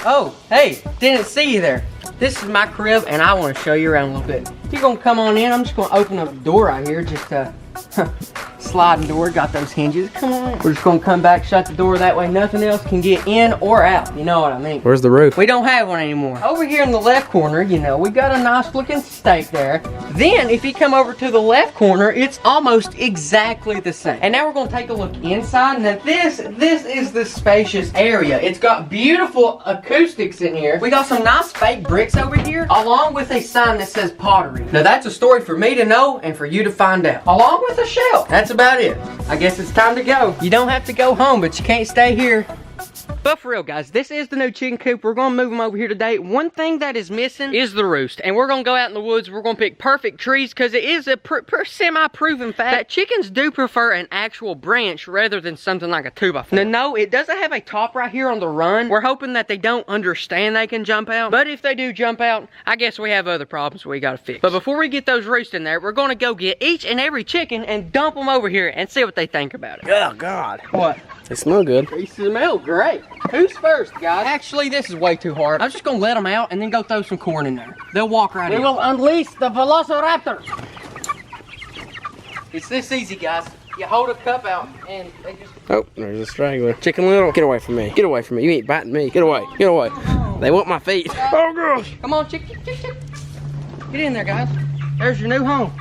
Oh, hey, didn't see you there. This is my crib, and I want to show you around a little bit. You're gonna come on in. I'm just gonna open up the door right here, just sliding door, got those hinges. Come on. We're just gonna come back, shut the door, that way nothing else can get in or out. You know what I mean? Where's the roof? We don't have one anymore. Over here in the left corner, you know, we got a nice looking steak there. Then, if you come over to the left corner, it's almost exactly the same. And now we're gonna take a look inside. Now this is the spacious area. It's got beautiful acoustics in here. We got some nice fake bricks over here, along with a sign that says pottery. Now that's a story for me to know and for you to find out. Along with a shelf. That's about it. I guess it's time to go. You don't have to go home, but you can't stay here. But for real, guys, this is the new chicken coop. We're gonna move them over here today. One thing that is missing is the roost. And we're gonna go out in the woods. We're gonna pick perfect trees, because it is a semi-proven fact that chickens do prefer an actual branch rather than something like a 2x4. No, it doesn't have a top right here on the run. We're hoping that they don't understand they can jump out. But if they do jump out, I guess we have other problems we gotta fix. But before we get those roosts in there, we're gonna go get each and every chicken and dump them over here and see what they think about it. Oh, God. What? They smell good. They smell great. Who's first, guys? Actually, this is way too hard. I'm just gonna let them out and then go throw some corn in there. They'll walk right in. We will unleash the velociraptors. It's this easy, guys. You hold a cup out and they just... Oh, there's a straggler. Chicken Little, get away from me. Get away from me. You ain't biting me. Get away. Get away. They want my feet. Oh, gosh. Come on, chick. Get in there, guys. There's your new home.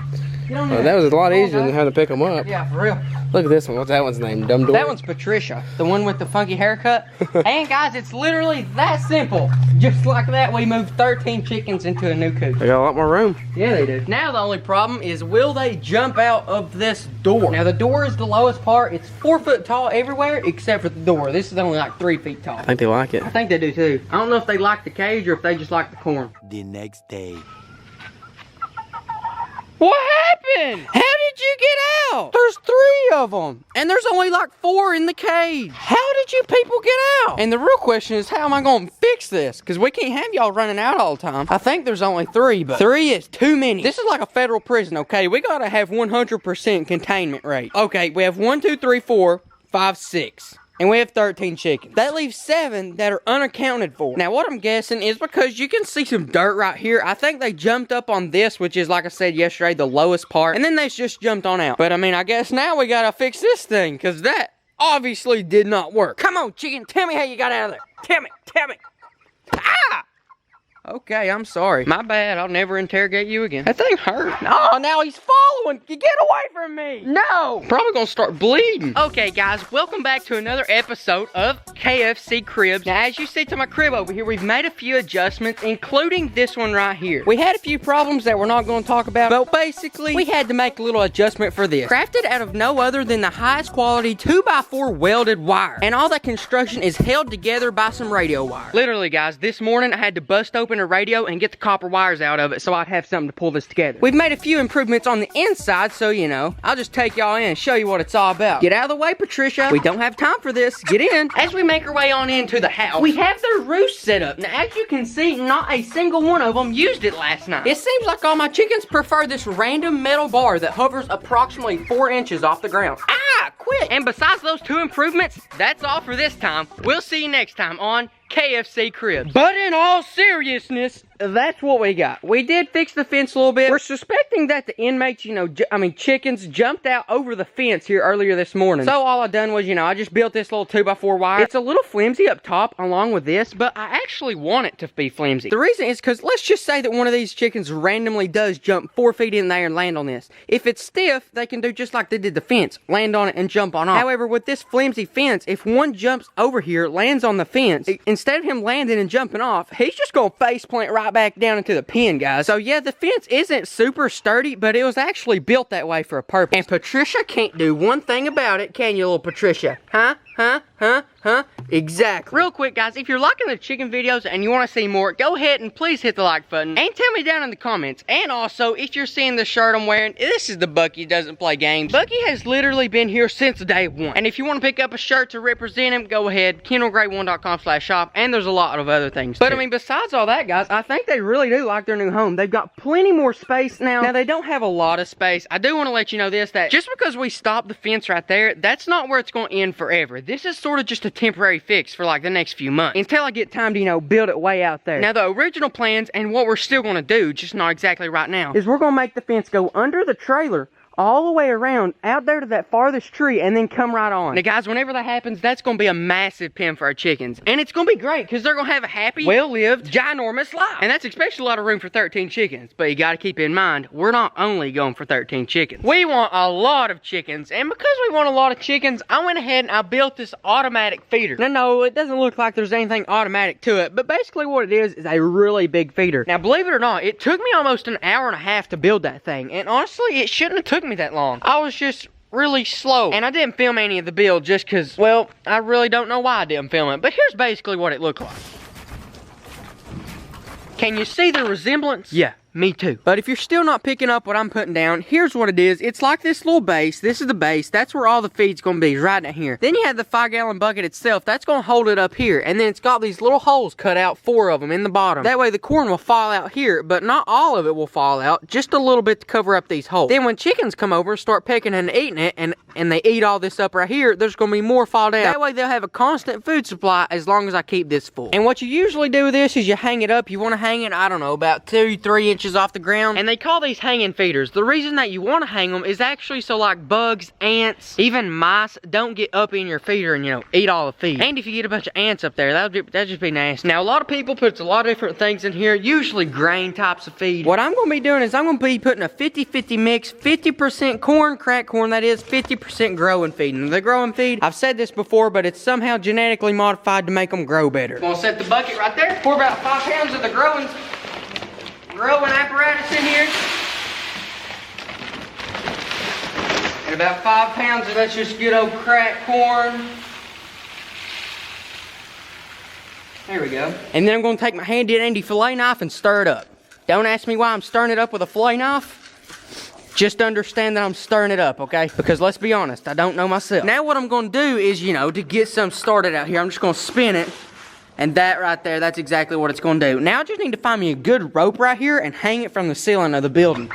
Get on there. That was a lot easier than having to pick them up. Yeah, for real. Look at this one. What's that one's name? Dumb Door? That one's Patricia, the one with the funky haircut. And guys, it's literally that simple. Just like that, we moved 13 chickens into a new coop. They got a lot more room. Yeah, they do. Now the only problem is, will they jump out of this door? Now the door is the lowest part. It's 4 foot tall everywhere except for the door. This is only like 3 feet tall. I think they like it. I think they do too. I don't know if they like the cage or if they just like the corn. The next day. What happened? How did you get out? There's 3 of them. And there's only like 4 in the cage. How did you people get out? And the real question is, how am I going to fix this? Because we can't have y'all running out all the time. I think there's only 3, but 3 is too many. This is like a federal prison, okay? We got to have 100% containment rate. Okay, we have 1, 2, 3, 4, 5, 6. And we have 13 chickens. That leaves 7 that are unaccounted for. Now, what I'm guessing is because you can see some dirt right here. I think they jumped up on this, which is, like I said yesterday, the lowest part. And then they just jumped on out. But, I mean, I guess now we gotta fix this thing, because that obviously did not work. Come on, chicken. Tell me how you got out of there. Tell me. Tell me. Ah! Okay, I'm sorry. My bad. I'll never interrogate you again. That thing hurt. Oh, now he's following. You get away from me. No. Probably gonna start bleeding. Okay, guys, welcome back to another episode of KFC Cribs. Now, as you see to my crib over here, we've made a few adjustments, including this one right here. We had a few problems that we're not gonna talk about, but basically, we had to make a little adjustment for this. Crafted out of no other than the highest quality 2x4 welded wire. And all that construction is held together by some radio wire. Literally, guys, this morning I had to bust open a radio and get the copper wires out of it so I'd have something to pull this together. We've made a few improvements on the inside, so you know, I'll just take y'all in and show you what it's all about. Get out of the way, Patricia. We don't have time for this. Get in. As we make our way on into the house, we have the roost set up. Now, as you can see, not a single one of them used it last night. It seems like all my chickens prefer this random metal bar that hovers approximately 4 inches off the ground. Ah, quit. And besides those 2 improvements, that's all for this time. We'll see you next time on KFC Cribs. But in all seriousness, that's what we got. We did fix the fence a little bit. We're suspecting that the inmates, you know, chickens jumped out over the fence here earlier this morning. So all I done was, you know, I just built this little 2x4 wire. It's a little flimsy up top along with this, but I actually want it to be flimsy. The reason is because let's just say that one of these chickens randomly does jump 4 feet in there and land on this. If it's stiff, they can do just like they did the fence, land on it and jump on off. However, with this flimsy fence, if one jumps over here, lands on the fence, instead of him landing and jumping off, he's just gonna face plant right back down into the pen, guys. So yeah, the fence isn't super sturdy, but it was actually built that way for a purpose. And Patricia can't do one thing about it, can you, little Patricia? Huh? Exactly. Real quick, guys, if you're liking the chicken videos and you want to see more, go ahead and please hit the like button and tell me down in the comments. And also, if you're seeing the shirt I'm wearing, this is the Bucky Doesn't Play Games. Bucky has literally been here since day 1. And if you want to pick up a shirt to represent him, go ahead, KendallGray1.com/shop, and there's a lot of other things too. But I mean, besides all that, guys, I think they really do like their new home. They've got plenty more space now. Now, they don't have a lot of space. I do want to let you know this, that just because we stopped the fence right there, that's not where it's going to end forever. this is sort of just a temporary fix for like the next few months until I get time to, you know, build it way out there. Now, the original plans and what we're still gonna do, just not exactly right now, is we're gonna make the fence go under the trailer all the way around out there to that farthest tree and then come right on. Now guys, whenever that happens, that's gonna be a massive pen for our chickens. And it's gonna be great because they're gonna have a happy, well-lived, ginormous life. And that's especially a lot of room for 13 chickens. But you gotta keep in mind, we're not only going for 13 chickens. We want a lot of chickens. And because we want a lot of chickens, I went ahead and I built this automatic feeder. Now no, it doesn't look like there's anything automatic to it, but basically what it is a really big feeder. Now believe it or not, it took me almost an hour and a half to build that thing. And honestly, it shouldn't have took me that long. I was just really slow, and I didn't film any of the build just because, well, I really don't know why I didn't film it, but here's basically what it looked like. Can you see the resemblance? Yeah, me too. But if you're still not picking up what I'm putting down, here's what it is. It's like this little base. This is the base. That's where all the feed's gonna be, right down here. Then you have the 5-gallon bucket itself. That's gonna hold it up here. And then it's got these little holes cut out, 4 of them in the bottom. That way the corn will fall out here, but not all of it will fall out, just a little bit to cover up these holes. Then when chickens come over, start picking and eating it, and they eat all this up right here, there's gonna be more fall down. That way they'll have a constant food supply as long as I keep this full. And what you usually do with this is you hang it up. You wanna hang it, I don't know, about 2-3 inches off the ground. And they call these hanging feeders. The reason that you want to hang them is actually so like bugs, ants, even mice don't get up in your feeder and, you know, eat all the feed. And if you get a bunch of ants up there, that'd just be nasty. Now, a lot of people put a lot of different things in here, usually grain types of feed. What I'm going to be doing is I'm going to be putting a 50-50 mix, 50% corn, cracked corn, that is, 50% growing feed. And the growing feed, I've said this before, but it's somehow genetically modified to make them grow better. I'm going to set the bucket right there, pour about 5 pounds of the growing apparatus in here. And about 5 pounds of that's just good old cracked corn. There we go. And then I'm going to take my handy dandy fillet knife and stir it up. Don't ask me why I'm stirring it up with a fillet knife. Just understand that I'm stirring it up, okay? Because let's be honest, I don't know myself. Now what I'm going to do is, you know, to get some started out here, I'm just going to spin it. And that right there, that's exactly what it's going to do. Now I just need to find me a good rope right here and hang it from the ceiling of the building.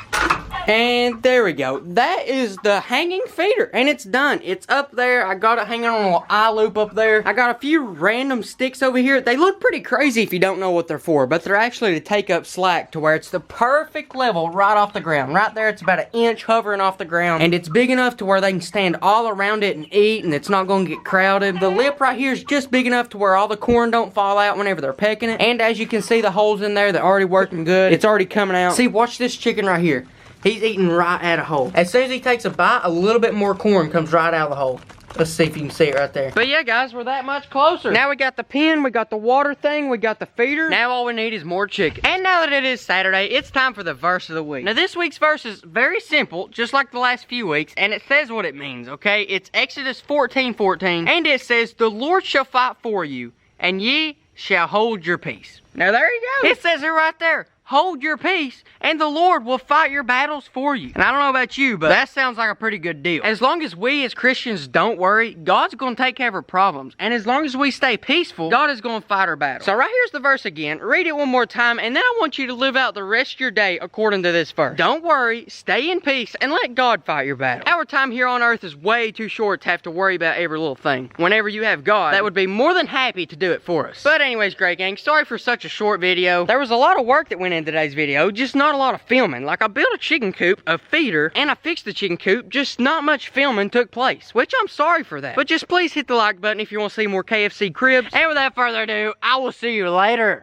And there we go. That is the hanging feeder, and it's done. It's up there. I got it hanging on a little eye loop up there. I got a few random sticks over here. They look pretty crazy if you don't know what they're for, but they're actually to take up slack to where it's the perfect level right off the ground. Right there, it's about 1 inch hovering off the ground, and it's big enough to where they can stand all around it and eat, and it's not going to get crowded. The lip right here is just big enough to where all the corn don't fall out whenever they're pecking it, and as you can see, the holes in there, they're already working good. It's already coming out. See, watch this chicken right here. He's eating right at a hole. As soon as he takes a bite, a little bit more corn comes right out of the hole. Let's see if you can see it right there. But yeah, guys, we're that much closer. Now we got the pen, we got the water thing, we got the feeder. Now all we need is more chicken. And now that it is Saturday, it's time for the verse of the week. Now this week's verse is very simple, just like the last few weeks, and it says what it means, okay? It's Exodus 14:14, and it says, "The Lord shall fight for you, and ye shall hold your peace." Now there you go. It says it right there. Hold your peace, and the Lord will fight your battles for you. And I don't know about you, but that sounds like a pretty good deal. As long as we as Christians don't worry, God's going to take care of our problems. And as long as we stay peaceful, God is going to fight our battles. So right here's the verse again. Read it one more time, and then I want you to live out the rest of your day according to this verse. Don't worry, stay in peace, and let God fight your battle. Our time here on earth is way too short to have to worry about every little thing. Whenever you have God, that would be more than happy to do it for us. But anyways, great gang, sorry for such a short video. There was a lot of work that went in today's video, just not a lot of filming. Like, I built a chicken coop, a feeder, and I fixed the chicken coop, just not much filming took place, which I'm sorry for that. But just please hit the like button if you want to see more KFC cribs. And without further ado, I will see you later.